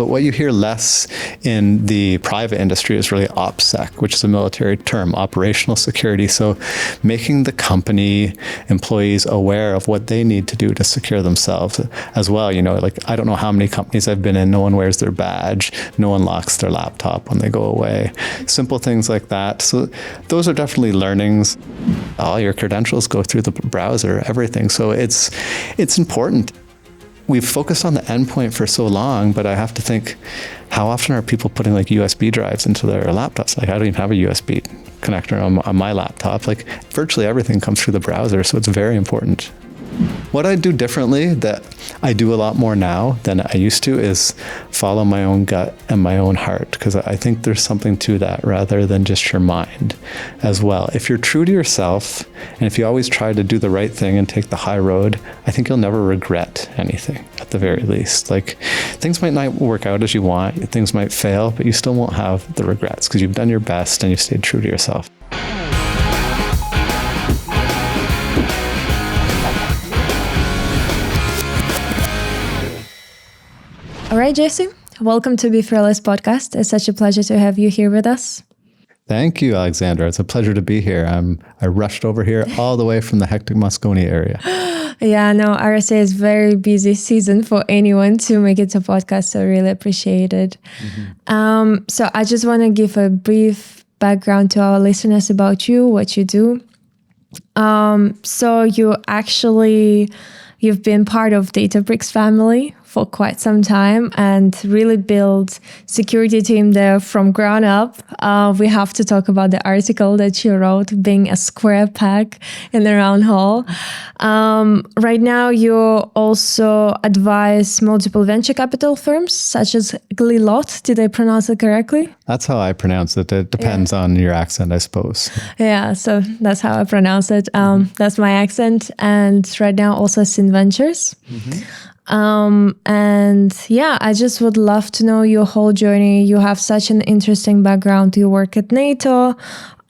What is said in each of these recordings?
But what you hear less in the private industry is really OPSEC, which is a military term, operational security. So making the company employees aware of what they need to do to secure themselves as well. You know, like I don't know how many companies I've been in, no one wears their badge, no one locks their laptop when they go away. Simple things like that. So those are definitely learnings. All your credentials go through the browser, everything. So it's important. We've focused on the endpoint for so long, but I have to think, how often are people putting like USB drives into their laptops? Like I don't even have a USB connector on my laptop. Like virtually everything comes through the browser, so it's very important. What I do differently that I do a lot more now than I used to is follow my own gut and my own heart, because I think there's something to that rather than just your mind as well. If you're true to yourself and if you always try to do the right thing and take the high road, I think you'll never regret anything at the very least. Like things might not work out as you want, things might fail, but you still won't have the regrets because you've done your best and you've stayed true to yourself. All right, Jesse, welcome to Be Fearless podcast. It's such a pleasure to have you here with us. Thank you, Aleksandra. It's a pleasure to be here. I rushed over here all the way from the hectic Moscone area. Yeah, no, RSA is very busy season for anyone to make it a podcast, so I really appreciate it. Mm-hmm. So I just want to give a brief background to our listeners about you, what you do. So you've been part of Databricks family for quite some time and really built security team there from ground up. We have to talk about the article that you wrote, being a square peg in the round hole. Right now, you also advise multiple venture capital firms, such as Glilot. Did I pronounce it correctly? That's how I pronounce it. It depends on your accent, I suppose. Yeah, so that's how I pronounce it. That's my accent. And right now, also Stint Ventures. Mm-hmm. And yeah, I just would love to know your whole journey. You have such an interesting background. You work at NATO,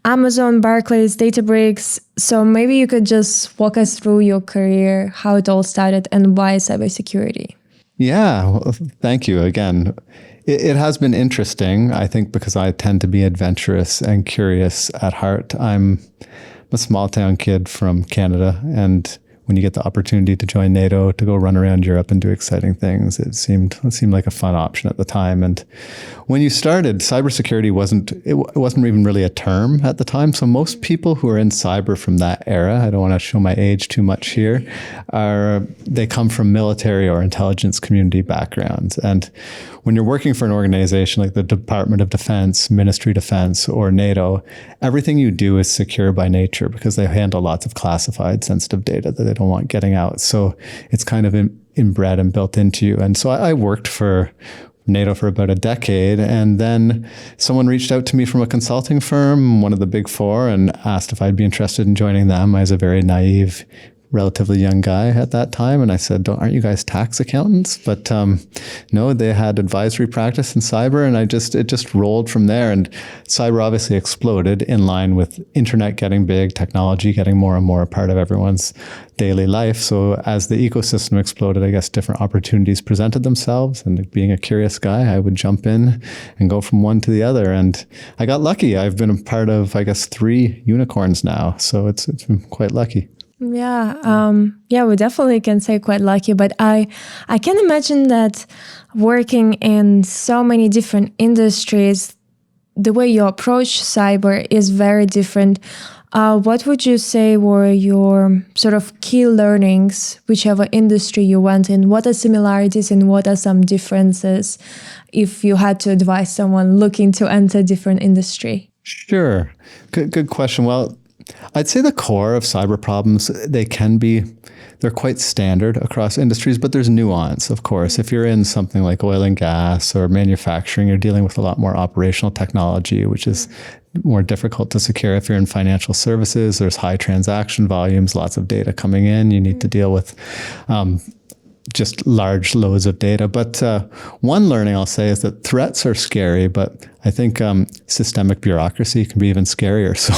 Amazon, Barclays, Databricks. So maybe you could just walk us through your career, how it all started and why cybersecurity. Yeah, well, thank you again. It has been interesting, I think, because I tend to be adventurous and curious at heart. I'm a small town kid from Canada, and when you get the opportunity to join NATO, to go run around Europe and do exciting things, it seemed like a fun option at the time. And when you started, cybersecurity wasn't even really a term at the time. So most people who are in cyber from that era, I don't want to show my age too much here, they come from military or intelligence community backgrounds. And when you're working for an organization like the Department of Defense, Ministry of Defense, or NATO, everything you do is secure by nature because they handle lots of classified, sensitive data that they don't want getting out. So it's kind of inbred and built into you. And so I worked for NATO for about a decade, and then someone reached out to me from a consulting firm, one of the big four, and asked if I'd be interested in joining them. I was a very naive, relatively young guy at that time. And I said, aren't you guys tax accountants? But no, they had advisory practice in cyber, and it just rolled from there. And cyber obviously exploded in line with internet getting big, technology getting more and more a part of everyone's daily life. So as the ecosystem exploded, I guess different opportunities presented themselves. And being a curious guy, I would jump in and go from one to the other. And I got lucky. I've been a part of, I guess, 3 unicorns now. So it's been quite lucky. Yeah, we definitely can say quite lucky, but I can imagine that working in so many different industries, the way you approach cyber is very different. What would you say were your sort of key learnings, whichever industry you went in? What are similarities and what are some differences if you had to advise someone looking to enter different industry? Sure. Good question. Well, I'd say the core of cyber problems, they're quite standard across industries, but there's nuance, of course. If you're in something like oil and gas or manufacturing, you're dealing with a lot more operational technology, which is more difficult to secure. If you're in financial services, there's high transaction volumes, lots of data coming in. You need to deal with just large loads of data. But one learning I'll say is that threats are scary, but I think systemic bureaucracy can be even scarier. So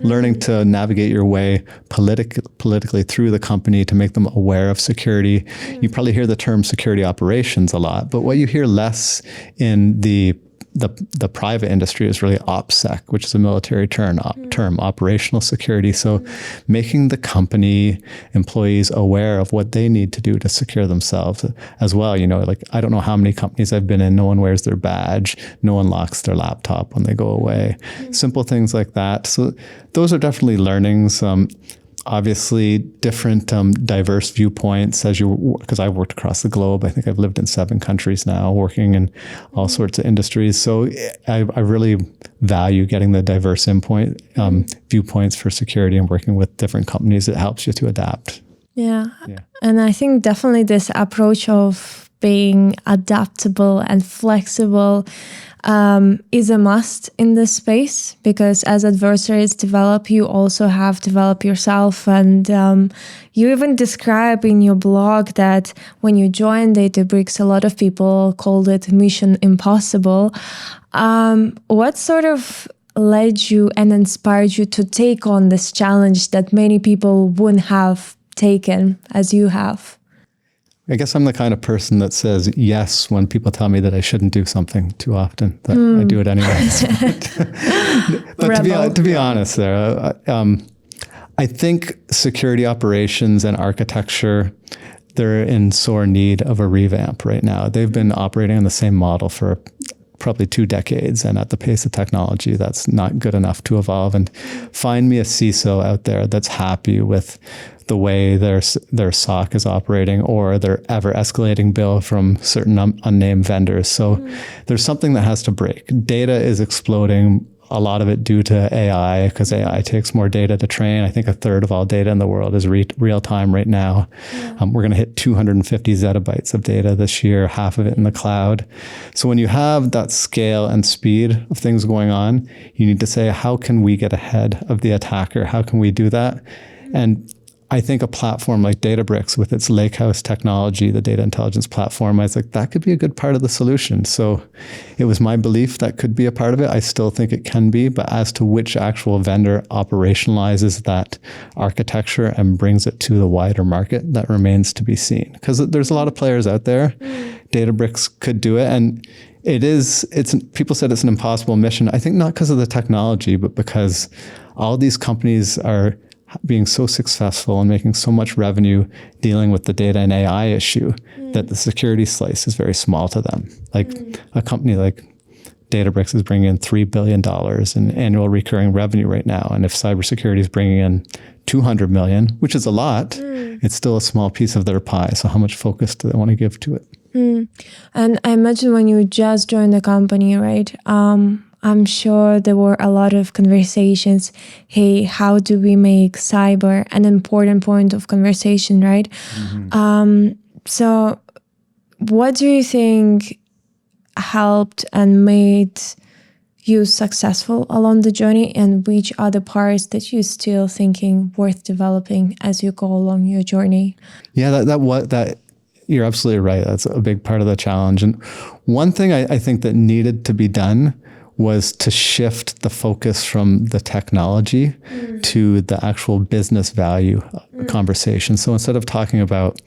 learning to navigate your way politically through the company to make them aware of security. You probably hear the term security operations a lot, but what you hear less in the private industry is really OPSEC, which is a military term, operational security. So making the company employees aware of what they need to do to secure themselves as well. You know, like I don't know how many companies I've been in, no one wears their badge, no one locks their laptop when they go away. Simple things like that. So those are definitely learnings. Obviously, different diverse viewpoints because I've worked across the globe. I think I've lived in 7 countries now, working in all sorts of industries. So I really value getting the diverse viewpoints for security and working with different companies. It helps you to adapt. Yeah. And I think definitely this approach of being adaptable and flexible is a must in this space, because as adversaries develop, you also have to develop yourself. And you even describe in your blog that when you joined Databricks, a lot of people called it mission impossible. What sort of led you and inspired you to take on this challenge that many people wouldn't have taken as you have? I guess I'm the kind of person that says yes when people tell me that I shouldn't do something too often, that I do it anyways. But to be honest there, I think security operations and architecture, they're in sore need of a revamp right now. They've been operating on the same model for probably 2 decades, and at the pace of technology, that's not good enough to evolve. And find me a CISO out there that's happy with the way their SOC is operating, or their ever escalating bill from certain unnamed vendors. So there's something that has to break. Data is exploding, a lot of it due to AI, because AI takes more data to train. I think 1/3 of all data in the world is real time right now. We're going to hit 250 zettabytes of data this year, half of it in the cloud. So when you have that scale and speed of things going on, you need to say, how can we get ahead of the attacker? How can we do that? And I think a platform like Databricks with its Lakehouse technology, the data intelligence platform, I was like, that could be a good part of the solution. So it was my belief that could be a part of it. I still think it can be, but as to which actual vendor operationalizes that architecture and brings it to the wider market, that remains to be seen. Because there's a lot of players out there. Databricks could do it. And people said it's an impossible mission. I think not because of the technology, but because all these companies are being so successful and making so much revenue dealing with the data and AI issue that the security slice is very small to them. Like a company like Databricks is bringing in $3 billion in annual recurring revenue right now. And if cybersecurity is bringing in 200 million, which is a lot, it's still a small piece of their pie. So how much focus do they want to give to it? And I imagine when you just joined the company, right? I'm sure there were a lot of conversations. Hey, how do we make cyber an important point of conversation, right? So what do you think helped and made you successful along the journey, and which are the parts that you're still thinking worth developing as you go along your journey? Yeah, that you're absolutely right. That's a big part of the challenge. And one thing I think that needed to be done was to shift the focus from the technology to the actual business value conversation. So instead of talking about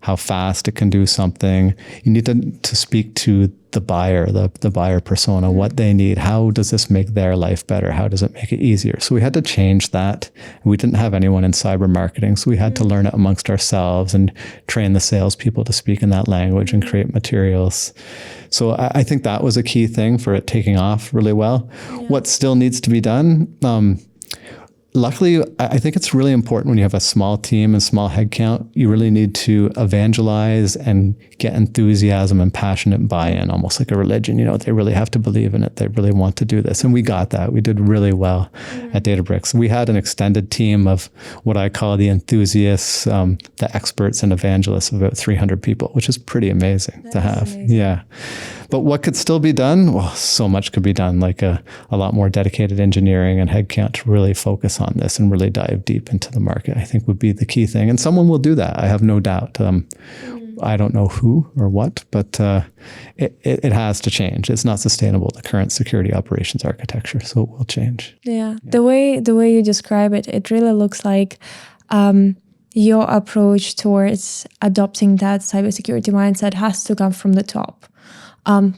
how fast it can do something, you need to speak to the buyer, the buyer persona, what they need. How does this make their life better? How does it make it easier? So we had to change that. We didn't have anyone in cyber marketing, so we had to learn it amongst ourselves and train the salespeople to speak in that language and create materials. So I think that was a key thing for it taking off really well. What still needs to be done? Luckily, I think it's really important when you have a small team and small headcount, you really need to evangelize and get enthusiasm and passionate buy-in, almost like a religion. You know, they really have to believe in it. They really want to do this. And we got that. We did really well at Databricks. We had an extended team of what I call the enthusiasts, the experts and evangelists, of about 300 people, which is pretty amazing to have. Amazing. Yeah. But what could still be done? Well, so much could be done, like a lot more dedicated engineering and headcount to really focus on this and really dive deep into the market, I think would be the key thing. And someone will do that, I have no doubt. I don't know who or what, but it has to change. It's not sustainable, the current security operations architecture, so it will change. Yeah. The way you describe it, it really looks like your approach towards adopting that cybersecurity mindset has to come from the top.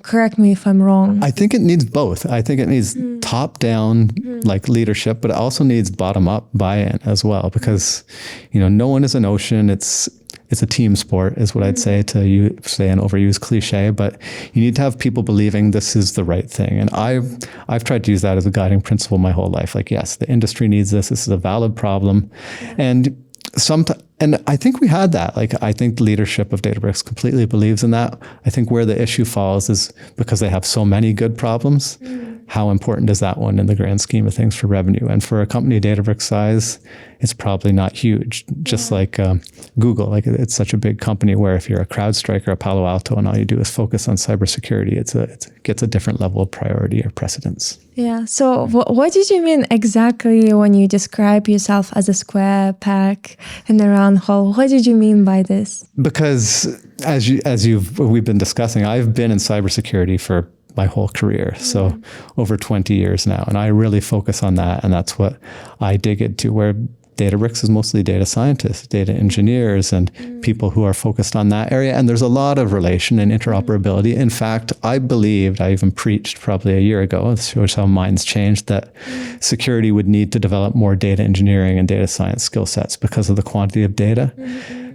Correct me if I'm wrong. I think it needs both. I think it needs top-down like leadership, but it also needs bottom-up buy-in as well, because no one is an ocean. It's a team sport, is what I'd say, to say an overused cliche, but you need to have people believing this is the right thing. And I've tried to use that as a guiding principle my whole life. Like, yes, the industry needs this. This is a valid problem. And I think we had that. Like, I think the leadership of Databricks completely believes in that. I think where the issue falls is because they have so many good problems. How important is that one in the grand scheme of things for revenue? And for a company Databricks size, it's probably not huge. Just like Google, like it's such a big company where if you're a CrowdStrike or a Palo Alto and all you do is focus on cybersecurity, it gets a different level of priority or precedence. Yeah. So what did you mean exactly when you describe yourself as a square peg in a round hole? What did you mean by this? Because we've been discussing, I've been in cybersecurity for my whole career. So over 20 years now. And I really focus on that. And that's what I dig into, where Databricks is mostly data scientists, data engineers, and people who are focused on that area. And there's a lot of relation and interoperability. In fact, I believed, I even preached probably a year ago, it shows how minds changed, that security would need to develop more data engineering and data science skill sets because of the quantity of data.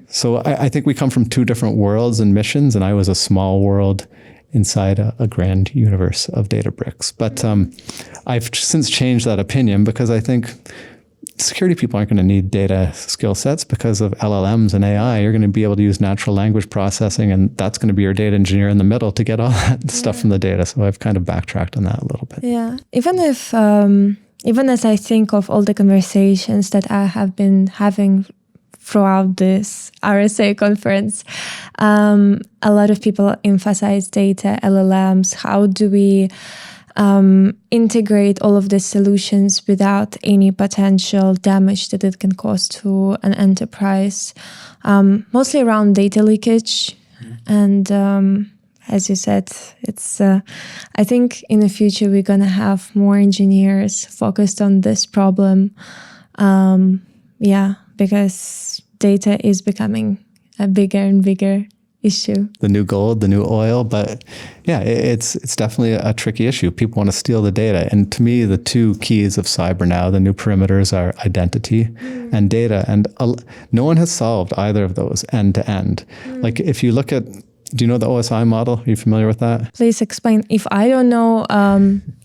So I think we come from two different worlds and missions, and I was a small world inside a grand universe of Databricks. But I've since changed that opinion, because I think security people aren't going to need data skill sets because of LLMs and AI. You're going to be able to use natural language processing, and that's going to be your data engineer in the middle to get all that stuff from the data. So I've kind of backtracked on that a little bit. Yeah. Even as I think of all the conversations that I have been having throughout this RSA conference, a lot of people emphasize data, LLMs. How do we integrate all of these solutions without any potential damage that it can cause to an enterprise? Mostly around data leakage. And as you said, it's I think in the future we're going to have more engineers focused on this problem. Because data is becoming a bigger and bigger issue. The new gold, the new oil, but yeah, it's definitely a tricky issue. People want to steal the data. And to me, the two keys of cyber now, the new perimeters, are identity and data. And no one has solved either of those end to end. Like if you look at, do you know the OSI model? Are you familiar with that? Please explain. If I don't know,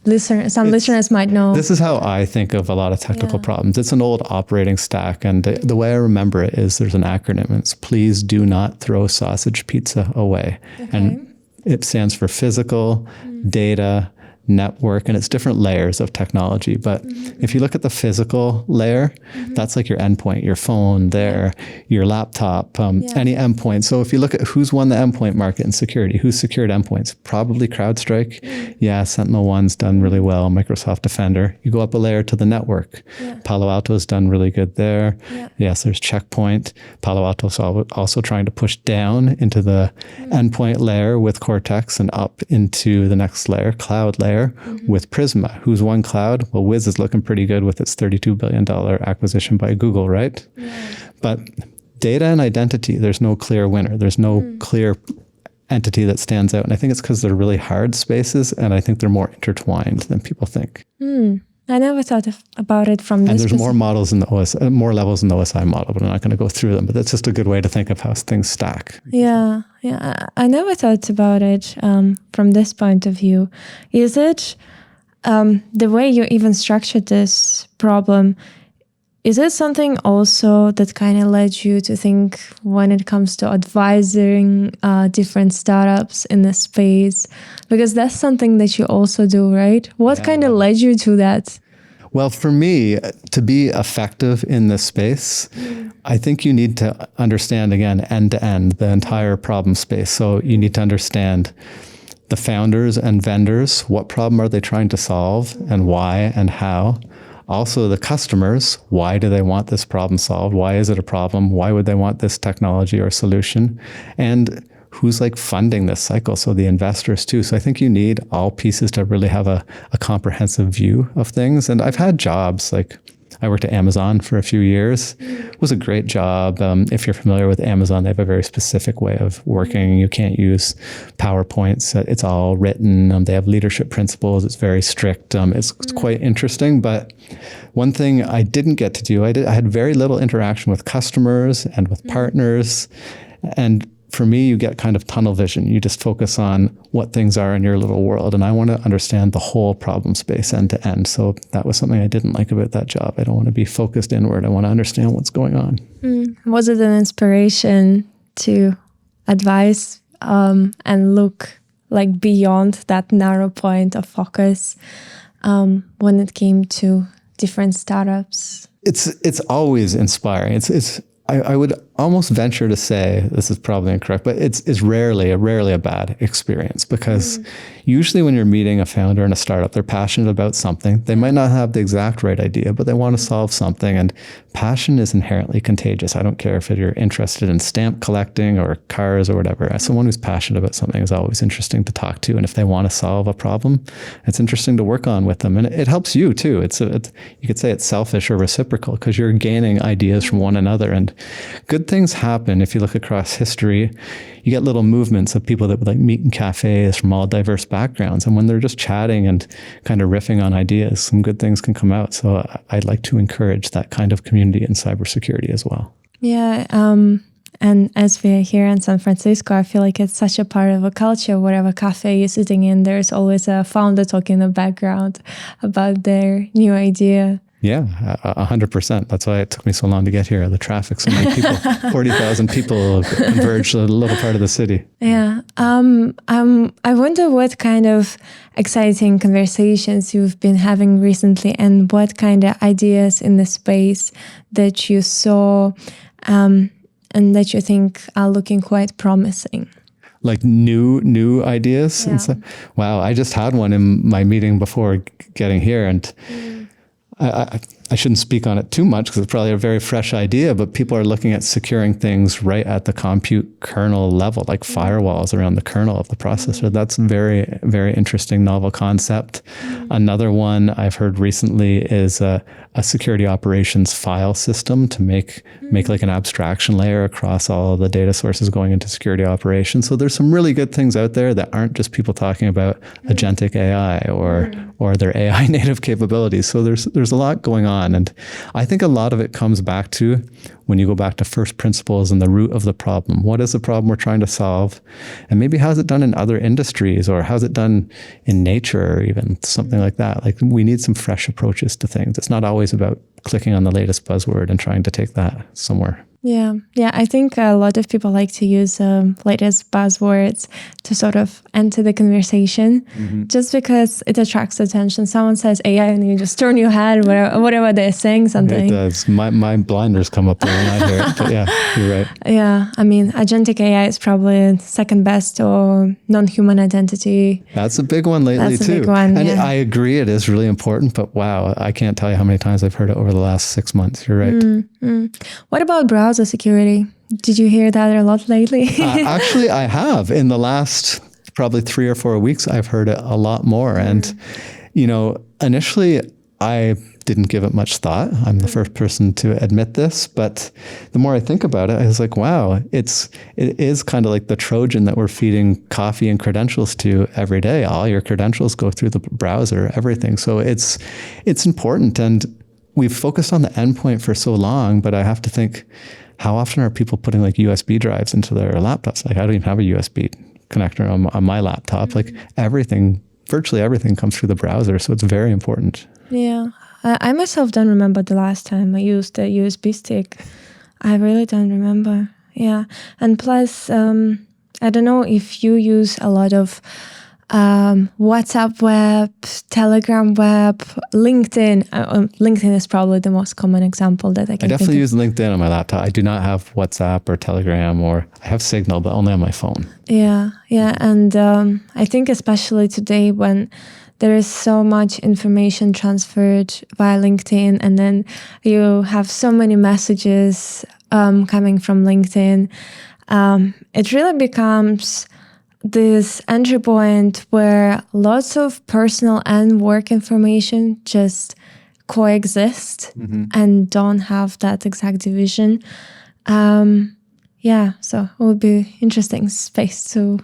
listeners might know. This is how I think of a lot of technical problems. It's an old operating stack. And the way I remember it is there's an acronym. It's please do not throw sausage pizza away. Okay. And it stands for physical, data, network, and it's different layers of technology. But if you look at the physical layer, that's like your endpoint, your phone there, your laptop, any endpoint. So if you look at who's won the endpoint market in security, who's secured endpoints, probably CrowdStrike. Yeah, Sentinel-1's done really well, Microsoft Defender. You go up a layer to the network. Palo Alto's done really good there. Yes, there's Checkpoint. Palo Alto's also trying to push down into the endpoint layer with Cortex and up into the next layer, cloud layer, with Prisma. Who's won cloud? Well, Wiz is looking pretty good with its $32 billion acquisition by Google, right? But data and identity, there's no clear winner. There's no clear entity that stands out. And I think it's because they're really hard spaces, and I think they're more intertwined than people think. I never thought about it from this. And there's more models in the more levels in the OSI model, but I'm not going to go through them. But that's just a good way to think of how things stack. Yeah. I never thought about it from this point of view. Is it the way you even structured this problem? Is it something also that kind of led you to think when it comes to advising different startups in the space? Because that's something that you also do, right? What kind of led you to that? Well, for me, to be effective in this space, I think you need to understand, again, end to end, the entire problem space. So you need to understand the founders and vendors. What problem are they trying to solve and why and how? also the customers. Why do they want this problem solved? Why is it a problem? Why would they want this technology or solution? And who's like funding this cycle? So the investors too. So I think you need all pieces to really have a comprehensive view of things. And I've had jobs like I worked at Amazon for a few years. It was a great job. If you're familiar with Amazon, they have a very specific way of working. You can't use PowerPoints. It's all written. They have leadership principles. It's very strict. It's quite interesting. But one thing I didn't get to do, I had very little interaction with customers and with partners. And for me, you get kind of tunnel vision. You just focus on what things are in your little world. And I want to understand the whole problem space end to end. So that was something I didn't like about that job. I don't want to be focused inward. I want to understand what's going on. Was it an inspiration to advise and look like beyond that narrow point of focus when it came to different startups? It's always inspiring. I would almost venture to say, this is probably incorrect, but it's rarely a bad experience, because usually when you're meeting a founder in a startup, they're passionate about something. They might not have the exact right idea, but they want to solve something. And passion is inherently contagious. I don't care if you're interested in stamp collecting or cars or whatever. Someone who's passionate about something is always interesting to talk to. And if they want to solve a problem, it's interesting to work on with them. And it helps you too. You could say it's selfish or reciprocal, because you're gaining ideas from one another. And good things happen. If you look across history, you get little movements of people that would like meet in cafes from all diverse backgrounds. And when they're just chatting and kind of riffing on ideas, some good things can come out. So I'd like to encourage that kind of community in cybersecurity as well. Yeah. And as we are here in San Francisco, I feel like it's such a part of a culture. Whatever cafe you're sitting in, there's always a founder talking in the background about their new idea. Yeah, 100%. That's why it took me so long to get here. The traffic, so many people, 40,000 people converged a little part of the city. Yeah. I wonder what kind of exciting conversations you've been having recently, and what kind of ideas in the space that you saw and that you think are looking quite promising. Like new ideas? Yeah. And so, wow, I just had one in my meeting before getting here, and I shouldn't speak on it too much because it's probably a very fresh idea, but people are looking at securing things right at the compute kernel level, like firewalls around the kernel of the processor. That's a very, very interesting novel concept. Another one I've heard recently is a security operations file system to make like an abstraction layer across all of the data sources going into security operations. So there's some really good things out there that aren't just people talking about agentic AI or their AI native capabilities. So there's a lot going on. And I think a lot of it comes back to when you go back to first principles and the root of the problem. What is the problem we're trying to solve? And maybe how's it done in other industries, or how's it done in nature, or even something like that? Like, we need some fresh approaches to things. It's not always about clicking on the latest buzzword and trying to take that somewhere. Yeah. I think a lot of people like to use latest buzzwords to sort of enter the conversation, just because it attracts attention. Someone says AI and you just turn your head, whatever they're saying something. It does. My blinders come up there when I hear it. But yeah, you're right. Yeah. I mean, agentic AI is probably second best, or non-human identity. That's a big one lately too. That's a big one, and yeah. I agree, it is really important, but wow, I can't tell you how many times I've heard it over the last 6 months. You're right. What about browser security? Did you hear that a lot lately? Actually, I have. In the last probably 3 or 4 weeks, I've heard it a lot more. And, initially I didn't give it much thought. I'm the first person to admit this, but the more I think about it, I was like, wow, it is kind of like the Trojan that we're feeding coffee and credentials to every day. All your credentials go through the browser, everything. So it's important. And we've focused on the endpoint for so long, but I have to think, how often are people putting like USB drives into their laptops? Like, I don't even have a USB connector on my laptop. Like, virtually everything comes through the browser. So it's very important. Yeah. I myself don't remember the last time I used a USB stick. I really don't remember. Yeah. And plus, I don't know if you use a lot of WhatsApp web, Telegram web, LinkedIn. LinkedIn is probably the most common example that I can I definitely think use LinkedIn on my laptop. I do not have WhatsApp or Telegram, or I have Signal, but only on my phone. Yeah. And I think especially today when there is so much information transferred via LinkedIn, and then you have so many messages coming from LinkedIn, it really becomes this entry point where lots of personal and work information just coexist and don't have that exact division. So it would be interesting space to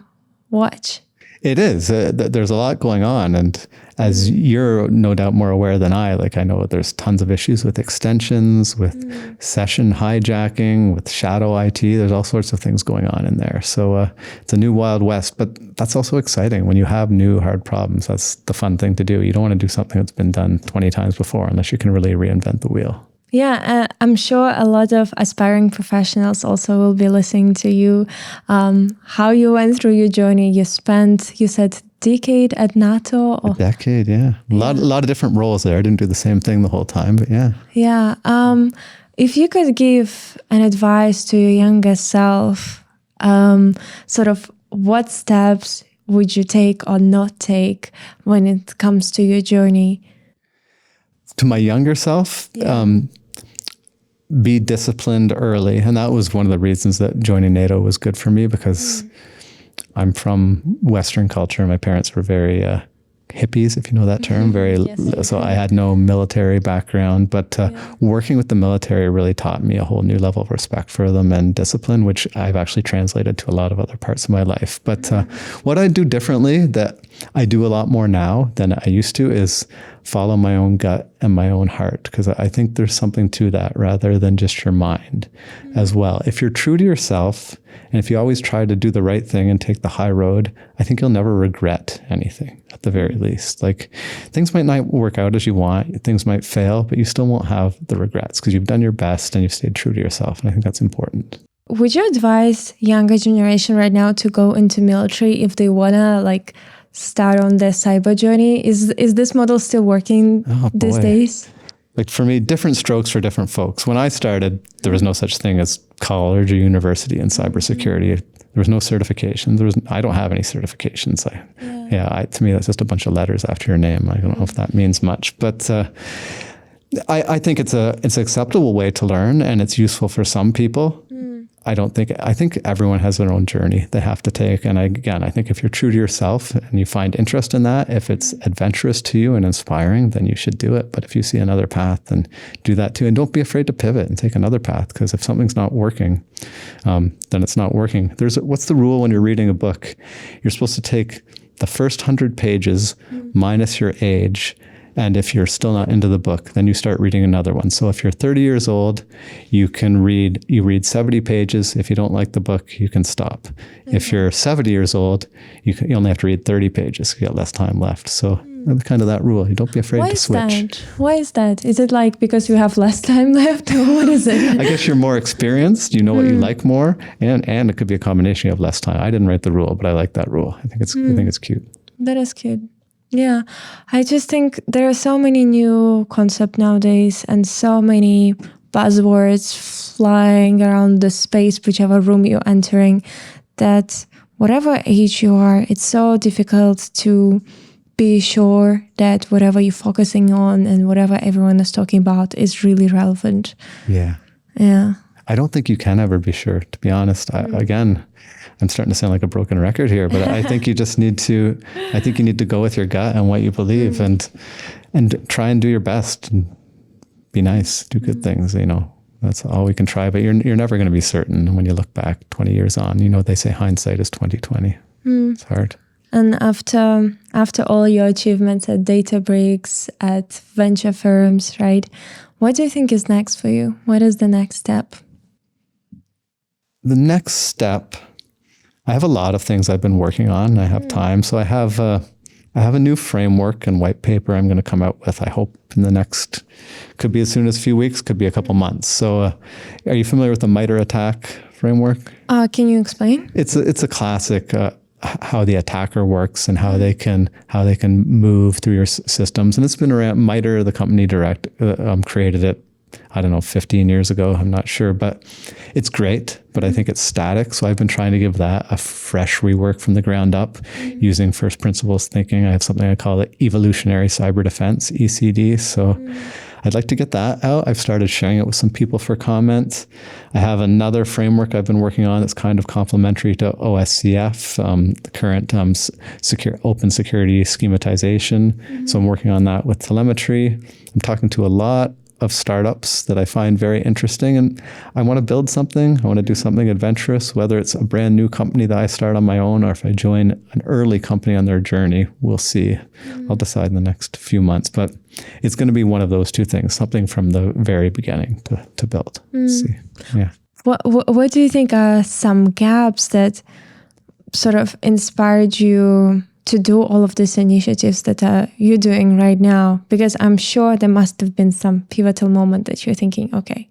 watch. It is. There's a lot going on. And as you're no doubt more aware than I know there's tons of issues with extensions, with session hijacking, with shadow IT. There's all sorts of things going on in there. So it's a new Wild West, but that's also exciting. When you have new hard problems, that's the fun thing to do. You don't want to do something that's been done 20 times before unless you can really reinvent the wheel. Yeah, I'm sure a lot of aspiring professionals also will be listening to you. How you went through your journey. You said, decade at NATO. A decade, yeah. A lot of different roles there. I didn't do the same thing the whole time, but yeah. Yeah. If you could give an advice to your younger self, sort of what steps would you take or not take when it comes to your journey? To my younger self, be disciplined early. And that was one of the reasons that joining NATO was good for me, because I'm from Western culture. My parents were very hippies, if you know that term. So I had no military background, but working with the military really taught me a whole new level of respect for them and discipline, which I've actually translated to a lot of other parts of my life. But what I do differently, that I do a lot more now than I used to, is follow my own gut and my own heart, because I think there's something to that rather than just your mind as well. If you're true to yourself, and if you always try to do the right thing and take the high road, I think you'll never regret anything, at the very least. Like, things might not work out as you want, things might fail, but you still won't have the regrets because you've done your best and you've stayed true to yourself. And I think that's important. Would you advise younger generation right now to go into military if they want to start on their cyber journey? Is this model still working these days? Like, for me, different strokes for different folks. When I started, there was no such thing as college or university in cybersecurity. There was no certifications. I don't have any certifications. To me, that's just a bunch of letters after your name. I don't know if that means much, but I think it's an acceptable way to learn, and it's useful for some people. I think everyone has their own journey they have to take. And I think if you're true to yourself and you find interest in that, if it's adventurous to you and inspiring, then you should do it. But if you see another path, then do that too. And don't be afraid to pivot and take another path, because if something's not working, then it's not working. What's the rule when you're reading a book? You're supposed to take the first 100 pages minus your age. And if you're still not into the book, then you start reading another one. So if you're 30 years old, you read 70 pages. If you don't like the book, you can stop. Mm-hmm. If you're 70 years old, you only have to read 30 pages. You got less time left. So kind of that rule. You don't be afraid to switch. Why is that? Is it because you have less time left, or what is it? I guess you're more experienced. You know what you like more, and it could be a combination of less time. I didn't write the rule, but I like that rule. I think it's cute. That is cute. Yeah, I just think there are so many new concepts nowadays and so many buzzwords flying around the space, whichever room you're entering, that whatever age you are, it's so difficult to be sure that whatever you're focusing on and whatever everyone is talking about is really relevant. Yeah. I don't think you can ever be sure, to be honest. I'm starting to sound like a broken record here, but I think you need to go with your gut and what you believe and try and do your best and be nice, do good things, That's all we can try, but you're never going to be certain when you look back 20 years on. They say hindsight is 20/20. It's hard. And after all your achievements at Databricks, at venture firms, right? What do you think is next for you? What is the next step? The next step, I have a lot of things I've been working on. I have time. So I have a new framework and white paper I'm going to come out with, I hope, in the next, could be as soon as a few weeks, could be a couple months. So are you familiar with the MITRE ATT&CK framework? Can you explain? It's a classic how the attacker works and how they can move through your systems. And it's been around. MITRE, the company created it, I don't know, 15 years ago. I'm not sure, but it's great. But I think it's static. So I've been trying to give that a fresh rework from the ground up using first principles thinking. I have something I call it evolutionary cyber defense, ECD. So I'd like to get that out. I've started sharing it with some people for comment. I have another framework I've been working on that's kind of complementary to OSCF, the current open security schematization. So I'm working on that with telemetry. I'm talking to a lot of startups that I find very interesting, and I want to build something. I want to do something adventurous, whether it's a brand new company that I start on my own or if I join an early company on their journey. We'll see. I'll decide in the next few months, but it's going to be one of those two things, something from the very beginning to build. See. Yeah. What do you think are some gaps that sort of inspired you to do all of these initiatives that you're doing right now? Because I'm sure there must have been some pivotal moment that you're thinking, okay,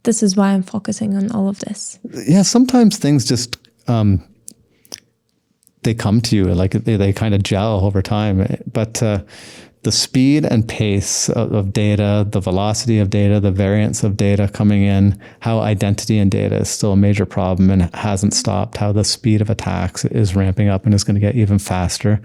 this is why I'm focusing on all of this. Yeah, sometimes things just, they come to you, like they kind of gel over time. But the speed and pace of data, the velocity of data, the variance of data coming in, how identity in data is still a major problem and hasn't stopped, how the speed of attacks is ramping up and is going to get even faster.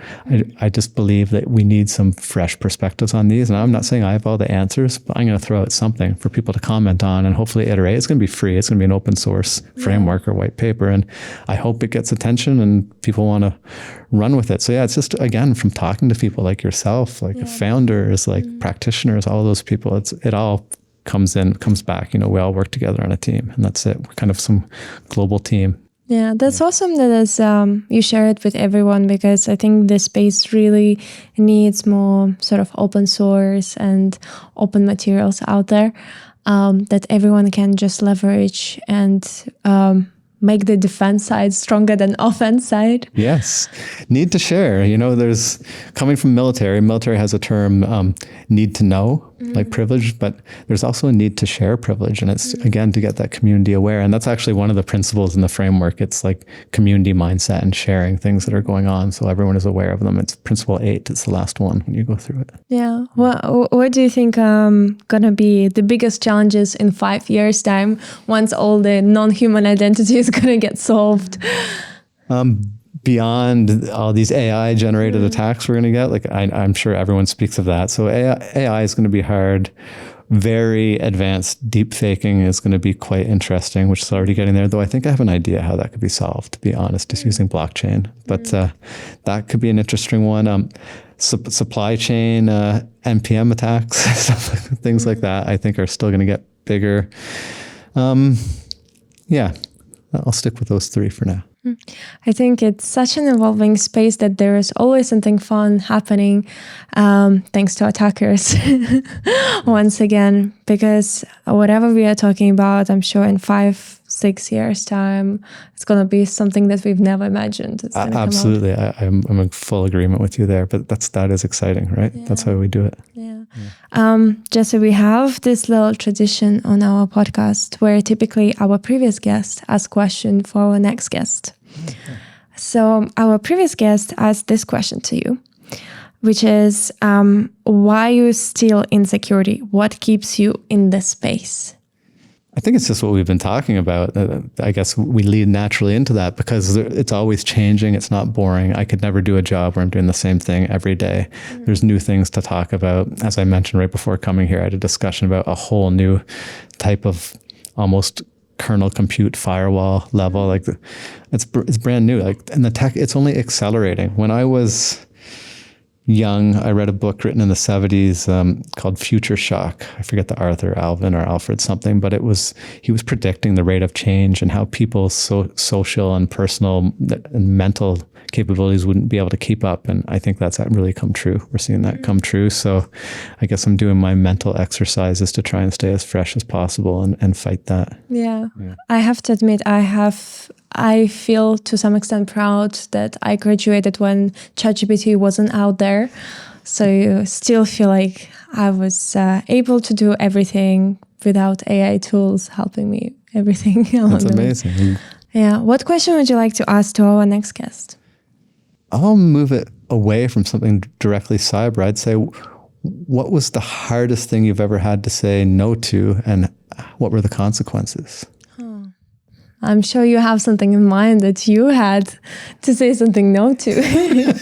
I just believe that we need some fresh perspectives on these. And I'm not saying I have all the answers, but I'm going to throw out something for people to comment on and hopefully iterate. It's going to be free. It's going to be an open source framework or white paper. And I hope it gets attention and people want to run with it. So yeah, it's just, again, from talking to people like yourself, like founders, like practitioners, all those people, it all comes back, we all work together on a team, and that's it. We're kind of some global team. Yeah, that's awesome that is, you share it with everyone, because I think this space really needs more sort of open source and open materials out there that everyone can just leverage and make the defense side stronger than offense side. Yes. Need to share. There's coming from military has a term, need to know, like privilege, but there's also a need to share privilege. And it's, again, to get that community aware. And that's actually one of the principles in the framework. It's like community mindset and sharing things that are going on so everyone is aware of them. It's principle 8. It's the last one when you go through it. Yeah. Well, what do you think going to be the biggest challenges in 5 years' time once all the non-human identity is going to get solved? Beyond all these AI-generated attacks we're going to get, like I'm sure everyone speaks of that. So AI is going to be hard. Very advanced deep faking is going to be quite interesting, which is already getting there, though I think I have an idea how that could be solved, to be honest, just using blockchain. But that could be an interesting one. Supply chain, NPM attacks, things like that, I think are still going to get bigger. Yeah, I'll stick with those 3 for now. I think it's such an evolving space that there is always something fun happening, thanks to attackers, once again, because whatever we are talking about, I'm sure in 5-6 years' time, it's going to be something that we've never imagined. Absolutely. I'm in full agreement with you there, but that is exciting, right? Yeah. That's how we do it. Yeah. Jesse, we have this little tradition on our podcast where typically our previous guest asks a question for our next guest. Okay. So our previous guest asked this question to you, which is, why are you still in security? What keeps you in this space? I think it's just what we've been talking about. I guess we lead naturally into that because it's always changing. It's not boring. I could never do a job where I'm doing the same thing every day. There's new things to talk about. As I mentioned right before coming here, I had a discussion about a whole new type of almost kernel compute firewall level. Like it's brand new. Like, and the tech, it's only accelerating. When I was young, I read a book written in the 70s called Future Shock. I forget the Arthur Alvin or Alfred something, but he was predicting the rate of change and how people's social and personal and mental capabilities wouldn't be able to keep up. And I think that's really come true. We're seeing that come true. So I guess I'm doing my mental exercises to try and stay as fresh as possible and fight that. Yeah. I have to admit, I feel to some extent proud that I graduated when ChatGPT wasn't out there. So you still feel like I was able to do everything without AI tools helping me, everything. That's amazing. Yeah. What question would you like to ask to our next guest? I'll move it away from something directly cyber. I'd say, what was the hardest thing you've ever had to say no to, and what were the consequences? I'm sure you have something in mind that you had to say something no to.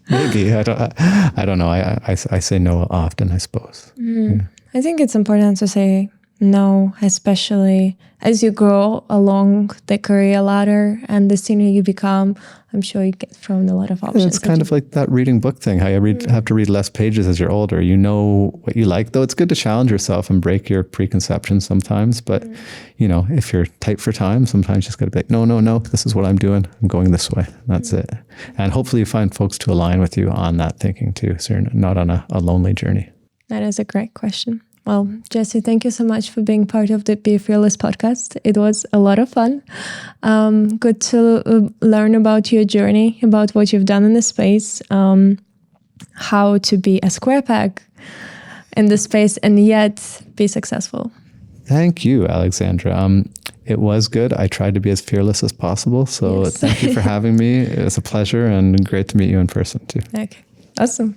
Maybe. I don't know. I say no often, I suppose. Yeah. I think it's important to say no, especially as you grow along the career ladder, and the senior you become, I'm sure you get thrown a lot of options. It's kind of like that reading book thing, how you have to read less pages as you're older. You know what you like, though it's good to challenge yourself and break your preconceptions sometimes. But, if you're tight for time, sometimes you just got to be like, no, this is what I'm doing. I'm going this way. That's it. And hopefully you find folks to align with you on that thinking too, so you're not on a lonely journey. That is a great question. Well, Jesse, thank you so much for being part of the Be Fearless podcast. It was a lot of fun. Good to learn about your journey, about what you've done in the space, how to be a square peg in the space and yet be successful. Thank you, Aleksandra. It was good. I tried to be as fearless as possible. So Thank you for having me. It was a pleasure and great to meet you in person too. Okay, awesome.